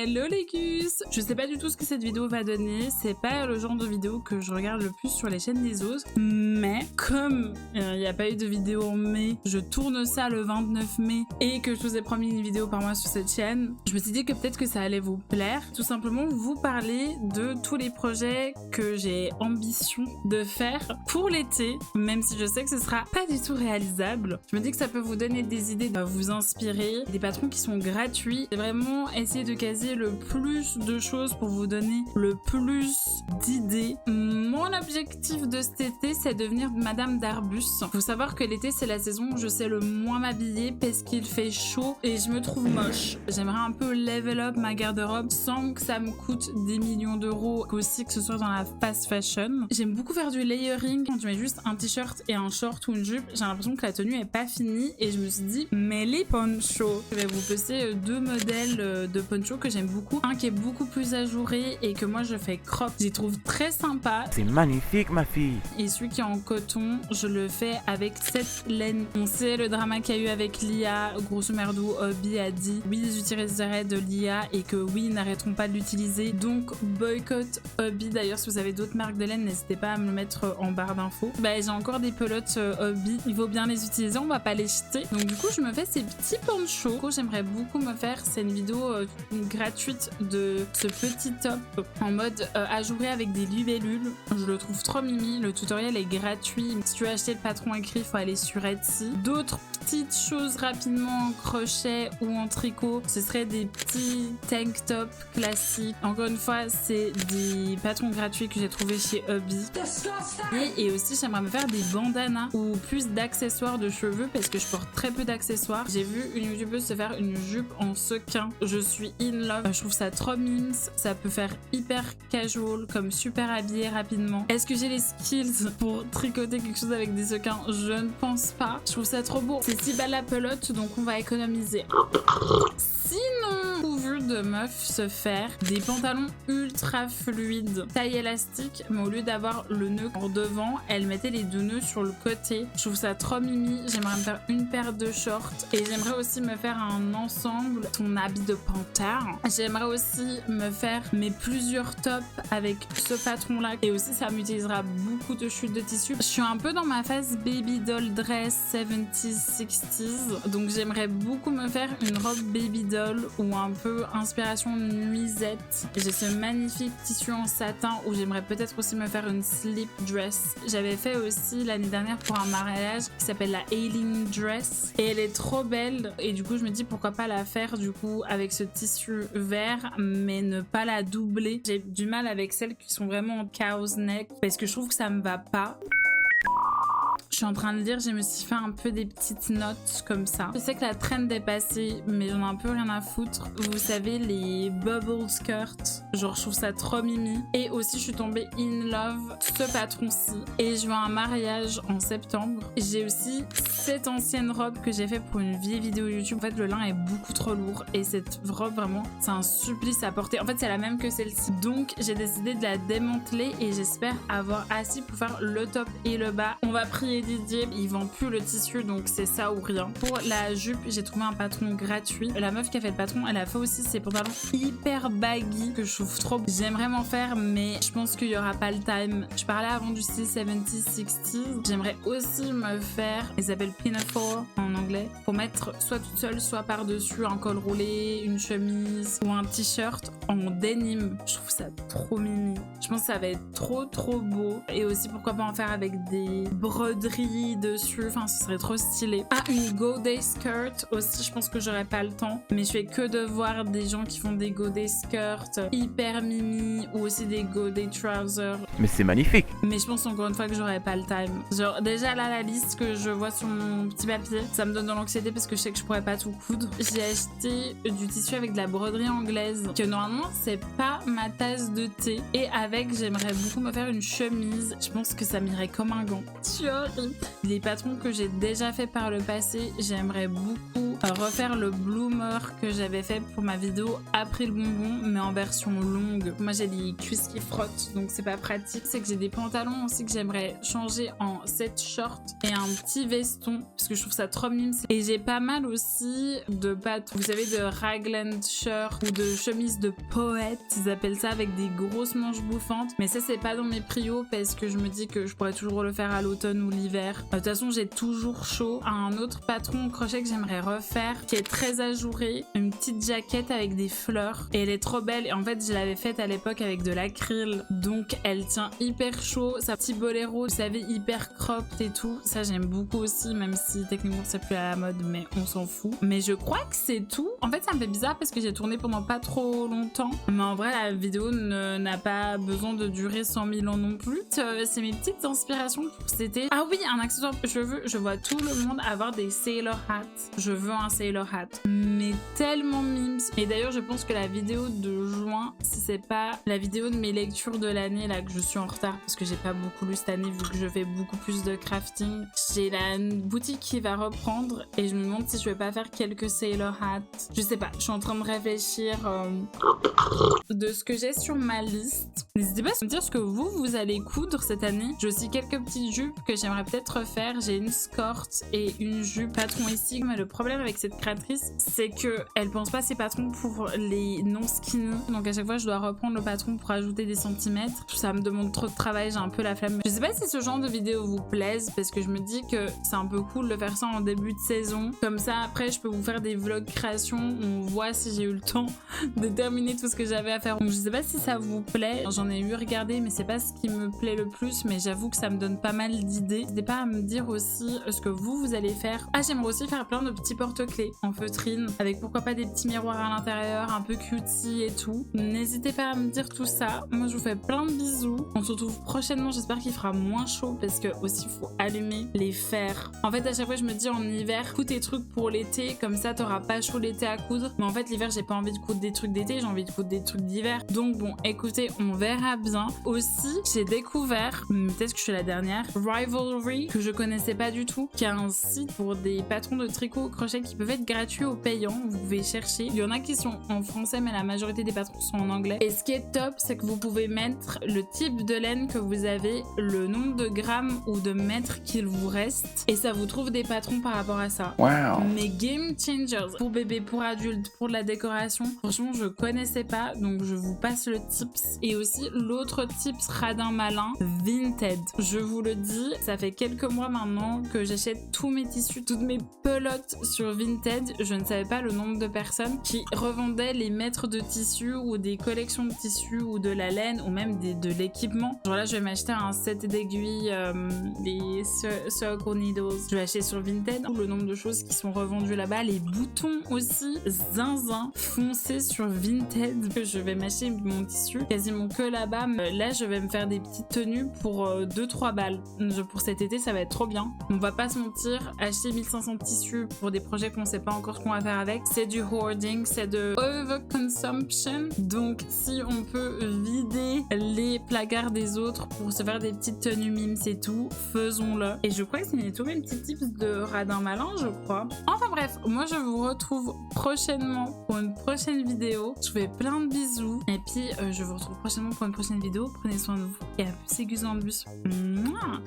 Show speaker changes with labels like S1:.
S1: Hello les gus! Je sais pas du tout ce que cette vidéo va donner, c'est pas le genre de vidéo que je regarde le plus sur les chaînes des autres, mais comme il n'y a pas eu de vidéo en mai, je tourne ça le 29 mai et que je vous ai promis une vidéo par mois sur cette chaîne, je me suis dit que peut-être que ça allait vous plaire. Tout simplement vous parler de tous les projets que j'ai ambition de faire pour l'été, même si je sais que ce sera pas du tout réalisable. Je me dis que ça peut vous donner des idées, vous inspirer, des patrons qui sont gratuits. J'ai vraiment essayé de caser le plus de choses pour vous donner le plus d'idées. Mon objectif de cet été, c'est devenir Madame Darbus. Faut savoir que l'été, c'est la saison où je sais le moins m'habiller parce qu'il fait chaud et je me trouve moche. J'aimerais un peu level up ma garde-robe sans que ça me coûte des millions d'euros, aussi que ce soit dans la fast fashion. J'aime beaucoup faire du layering. Quand tu mets juste un t-shirt et un short ou une jupe, j'ai l'impression que la tenue est pas finie et je me suis dit, mais les ponchos. Je vais vous poster deux modèles de ponchos que j'aime beaucoup. Un qui est beaucoup plus ajouré et que moi je fais crop. J'y trouve très sympa.
S2: C'est magnifique ma fille.
S1: Et celui qui est en coton, je le fais avec cette laine. On sait le drama qu'il y a eu avec Lia. Grosso merdo, Hobby a dit oui, ils utiliseraient de l'IA et que oui, ils n'arrêteront pas de l'utiliser. Donc boycott Hobby. D'ailleurs, si vous avez d'autres marques de laine, n'hésitez pas à me le mettre en barre d'infos. J'ai encore des pelotes Hobby. Il vaut bien les utiliser, on va pas les jeter. Donc du coup, je me fais ces petits ponchos. J'aimerais beaucoup me faire, c'est une vidéo gratuite de ce petit top en mode ajouré avec des libellules. Je le trouve trop mimi. Le tutoriel est gratuit. Si tu veux acheter le patron écrit, il faut aller sur Etsy. D'autres petites choses rapidement en crochet ou en tricot, ce serait des petits tank top classiques. Encore une fois, c'est des patrons gratuits que j'ai trouvé chez Hobby. Et aussi, j'aimerais me faire des bandanas ou plus d'accessoires de cheveux parce que je porte très peu d'accessoires. J'ai vu une youtubeuse se faire une jupe en sequin. Je suis in love. Je trouve ça trop mimes. Ça peut faire hyper casual, comme super habillé rapidement. Est-ce que j'ai les skills pour tricoter quelque chose avec des sequins? Je ne pense pas. Je trouve ça trop beau. C'est si belle la pelote, donc on va économiser. Sinon, vu de meuf se faire des pantalons ultra fluides, taille élastique, mais au lieu d'avoir le nœud en devant, elle mettait les deux nœuds sur le côté. Je trouve ça trop mimi. J'aimerais me faire une paire de shorts et j'aimerais aussi me faire un ensemble, ton habit de panthère. J'aimerais aussi me faire mes plusieurs tops avec ce patron là et aussi ça m'utilisera beaucoup de chutes de tissu. Je suis un peu dans ma phase baby doll dress 70s 60s, donc j'aimerais beaucoup me faire une robe baby doll ou un peu inspiration nuisette. J'ai ce magnifique tissu en satin où j'aimerais peut-être aussi me faire une slip dress. J'avais fait aussi l'année dernière pour un mariage qui s'appelle la Ailing dress et elle est trop belle et du coup je me dis pourquoi pas la faire du coup avec ce tissu vert mais ne pas la doubler. J'ai du mal avec celles qui sont vraiment en cow's neck parce que je trouve que ça me va pas. Je suis en train de lire, je me suis fait un peu des petites notes comme ça. Je sais que la trend est passée, mais j'en ai un peu rien à foutre. Vous savez, les bubble skirts, genre je trouve ça trop mimi. Et aussi, je suis tombée in love ce patron-ci. Et je veux un mariage en septembre. J'ai aussi cette ancienne robe que j'ai fait pour une vieille vidéo YouTube. En fait, le lin est beaucoup trop lourd. Et cette robe, vraiment, c'est un supplice à porter. En fait, c'est la même que celle-ci. Donc, j'ai décidé de la démanteler et j'espère avoir assez pour faire le top et le bas. On va prier Didier, il vend plus le tissu donc c'est ça ou rien. Pour la jupe, j'ai trouvé un patron gratuit. La meuf qui a fait le patron, elle a fait aussi ses pantalons hyper baggy que je trouve trop beau. J'aimerais m'en faire mais je pense qu'il y aura pas le time. Je parlais avant du style 70s, 60s. J'aimerais aussi me faire, ils s'appellent pinafore en anglais, pour mettre soit toute seule, soit par-dessus un col roulé, une chemise ou un t-shirt en denim. Je trouve ça trop mimi. Je pense que ça va être trop beau. Et aussi pourquoi pas en faire avec des broderies dessus, enfin ce serait trop stylé. Ah, une go day skirt aussi, je pense que j'aurais pas le temps, mais je fais que de voir des gens qui font des go day skirts hyper mimi ou aussi des go day trousers.
S2: Mais c'est magnifique.
S1: Mais je pense encore une fois que j'aurais pas le time. Genre déjà là la liste que je vois sur mon petit papier, ça me donne de l'anxiété parce que je sais que je pourrais pas tout coudre. J'ai acheté du tissu avec de la broderie anglaise que normalement c'est pas ma tasse de thé et avec j'aimerais beaucoup me faire une chemise. Je pense que ça m'irait comme un gant. Tu vois, les patrons que j'ai déjà fait par le passé, j'aimerais beaucoup refaire le bloomer que j'avais fait pour ma vidéo après le bonbon, mais en version longue. Moi j'ai des cuisses qui frottent, donc c'est pas pratique. C'est que j'ai des pantalons aussi que j'aimerais changer en set short et un petit veston, parce que je trouve ça trop mime. Et j'ai pas mal aussi de pattes, vous savez, de raglan shirt ou de chemise de poète, ils appellent ça, avec des grosses manches bouffantes. Mais ça c'est pas dans mes prios parce que je me dis que je pourrais toujours le faire à l'automne ou l'hiver. De toute façon j'ai toujours chaud. Un autre patron au crochet que j'aimerais refaire, qui est très ajouré, une petite jaquette avec des fleurs, et elle est trop belle. Et en fait je l'avais faite à l'époque avec de l'acryl, donc elle tient hyper chaud. Sa petit boléro, vous savez, hyper cropped et tout, ça j'aime beaucoup aussi, même si techniquement c'est plus à la mode, mais on s'en fout. Mais je crois que c'est tout. En fait ça me fait bizarre parce que j'ai tourné pendant pas trop longtemps, mais en vrai la vidéo n'a pas besoin de durer 100 000 ans non plus. C'est mes petites inspirations pour cet été. Ah oui, un accessoire cheveux, je vois tout le monde avoir des sailor hats. Je veux un sailor hat, mais tellement mimes. Et d'ailleurs je pense que la vidéo de juin, si c'est pas la vidéo de mes lectures de l'année là, que je suis en retard parce que j'ai pas beaucoup lu cette année vu que je fais beaucoup plus de crafting, j'ai la boutique qui va reprendre et je me demande si je vais pas faire quelques sailor hats. Je sais pas, je suis en train de réfléchir de ce que j'ai sur ma liste. N'hésitez pas à me dire ce que vous allez coudre cette année. J'ai aussi quelques petites jupes que j'aimerais peut-être refaire. J'ai une skirt et une jupe patron ici. Mais le problème avec cette créatrice, c'est que elle pense pas ses patrons pour les non skinny. Donc à chaque fois je dois reprendre le patron pour ajouter des centimètres. Ça me demande trop de travail, j'ai un peu la flemme. Je sais pas si ce genre de vidéo vous plaise parce que je me dis que c'est un peu cool de faire ça en début de saison. Comme ça après je peux vous faire des vlogs création où on voit si j'ai eu le temps de terminer tout ce que j'avais à faire. Donc je sais pas si ça vous plaît. J'en ai eu regardé mais c'est pas ce qui me plaît le plus, mais j'avoue que ça me donne pas mal d'idées. N'hésitez pas à me dire aussi ce que vous allez faire. Ah, j'aimerais aussi faire plein de petits porte-clés en feutrine avec pourquoi pas des petits miroirs à l'intérieur, un peu cutie et tout. N'hésitez pas à me dire tout ça. Moi je vous fais plein de bisous. On se retrouve prochainement, j'espère qu'il fera moins chaud parce que aussi faut allumer les fers. En fait à chaque fois je me dis en hiver, couds tes trucs pour l'été, comme ça t'auras pas chaud l'été à coudre. Mais en fait l'hiver j'ai pas envie de coudre des trucs d'été, j'ai envie de coudre des trucs d'hiver. Donc bon, écoutez, on verra bien. Aussi j'ai découvert, peut-être que je suis la dernière, Rivalry, que je connaissais pas du tout, qui est un site pour des patrons de tricot au crochet qui peuvent être gratuits ou payants. Vous pouvez chercher. Il y en a qui sont en français mais la majorité des patrons sont en anglais. Et ce qui est top, c'est que vous pouvez mettre le type de laine que vous avez, le nombre de grammes ou de mètres qu'il vous reste, et ça vous trouve des patrons par rapport à ça.
S2: Wow.
S1: Mais game changers pour bébé, pour adulte, pour de la décoration, franchement je connaissais pas, donc je vous passe le tips. Et aussi l'autre tips radin malin, Vinted. Je vous le dis, ça fait quelques mois maintenant que j'achète tous mes tissus, toutes mes pelotes sur Vinted. Je ne savais pas le nombre de personnes qui revendaient les mètres de tissus ou des collections de tissus ou de la laine ou même de l'équipement. Genre là je vais m'acheter un set d'aiguilles, des circle needles. Je vais acheter sur Vinted. Le nombre de choses qui sont revendues là-bas, les boutons aussi, zinzin, foncez sur Vinted. Je vais m'acheter mon tissu quasiment que là-bas. Là je vais me faire des petites tenues pour 2-3 balles. Pour cet été ça va être trop bien. On va pas se mentir, acheter 1500 tissus pour des projets qu'on sait pas encore ce qu'on va faire avec, c'est du hoarding, c'est de overconsumption. Donc si on peut vider les placards des autres pour se faire des petites tenues mimes et tout, faisons-le. Et je crois que c'est tous mes petits tips de radin malin, je crois. Enfin bref, moi je vous retrouve prochainement pour une prochaine vidéo. Je vous fais plein de bisous et puis je vous retrouve prochainement pour une prochaine vidéo. Prenez soin de vous et à plus, c'est Guzan Bus. Mouah.